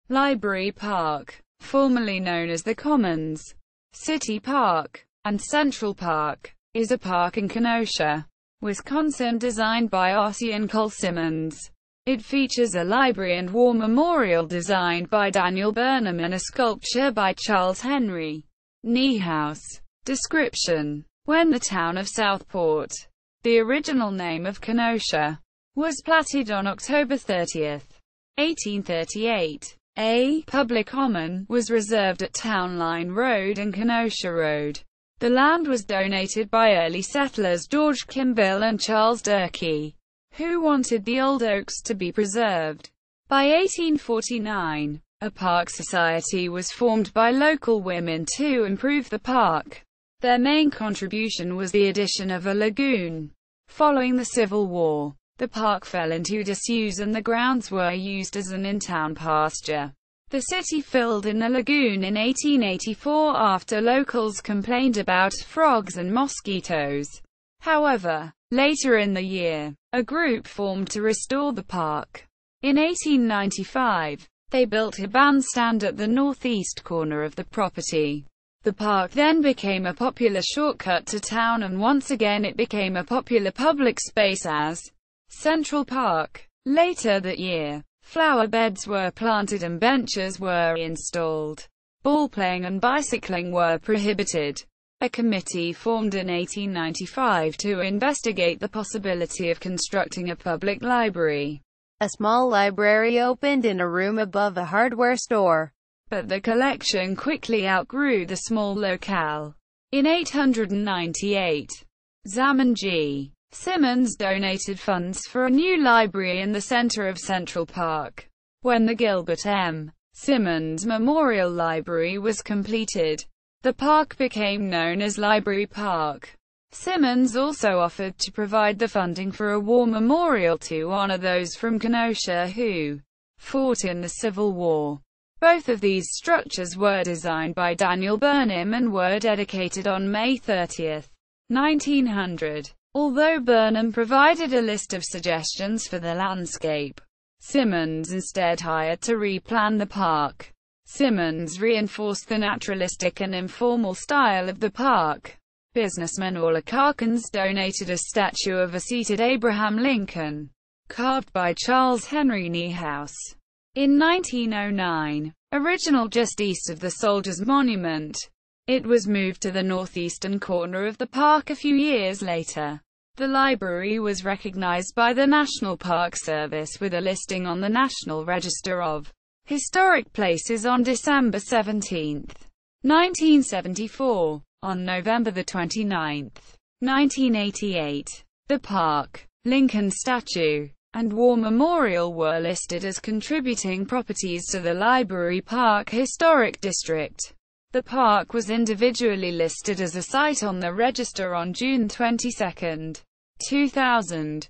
Library Park, formerly known as the Commons, City Park, and Central Park, is a park in Kenosha, Wisconsin designed by Ossian Cole Simonds. It features a library and war memorial designed by Daniel Burnham and a sculpture by Charles Henry Niehaus. Description: when the town of Southport, the original name of Kenosha, was platted on October 30, 1838, a public common was reserved at Town Line Road and Kenosha Road. The land was donated by early settlers George Kimball and Charles Durkee, who wanted the old oaks to be preserved. By 1849, a park society was formed by local women to improve the park. Their main contribution was the addition of a lagoon. Following the Civil War, the park fell into disuse and the grounds were used as an in-town pasture. The city filled in the lagoon in 1884 after locals complained about frogs and mosquitoes. However, later in the year, a group formed to restore the park. In 1895, they built a bandstand at the northeast corner of the property. The park then became a popular shortcut to town, and once again it became a popular public space as Central Park. Later that year, flower beds were planted and benches were installed. Ball playing and bicycling were prohibited. A committee formed in 1895 to investigate the possibility of constructing a public library. A small library opened in a room above a hardware store, but the collection quickly outgrew the small locale. In 1898, Zaman G. Simonds donated funds for a new library in the center of Central Park. When the Gilbert M. Simonds Memorial Library was completed, the park became known as Library Park. Simonds also offered to provide the funding for a war memorial to honor those from Kenosha who fought in the Civil War. Both of these structures were designed by Daniel Burnham and were dedicated on May 30, 1900. Although Burnham provided a list of suggestions for the landscape, Simonds instead hired to replan the park. Simonds reinforced the naturalistic and informal style of the park. Businessman Orla Carkins donated a statue of a seated Abraham Lincoln, carved by Charles Henry Niehaus. In 1909, original just east of the Soldiers' Monument, it was moved to the northeastern corner of the park a few years later. The library was recognized by the National Park Service with a listing on the National Register of Historic Places on December 17, 1974. On November 29, 1988, the park, Lincoln statue, and war memorial were listed as contributing properties to the Library Park Historic District. The park was individually listed as a site on the register on June 22, 2000.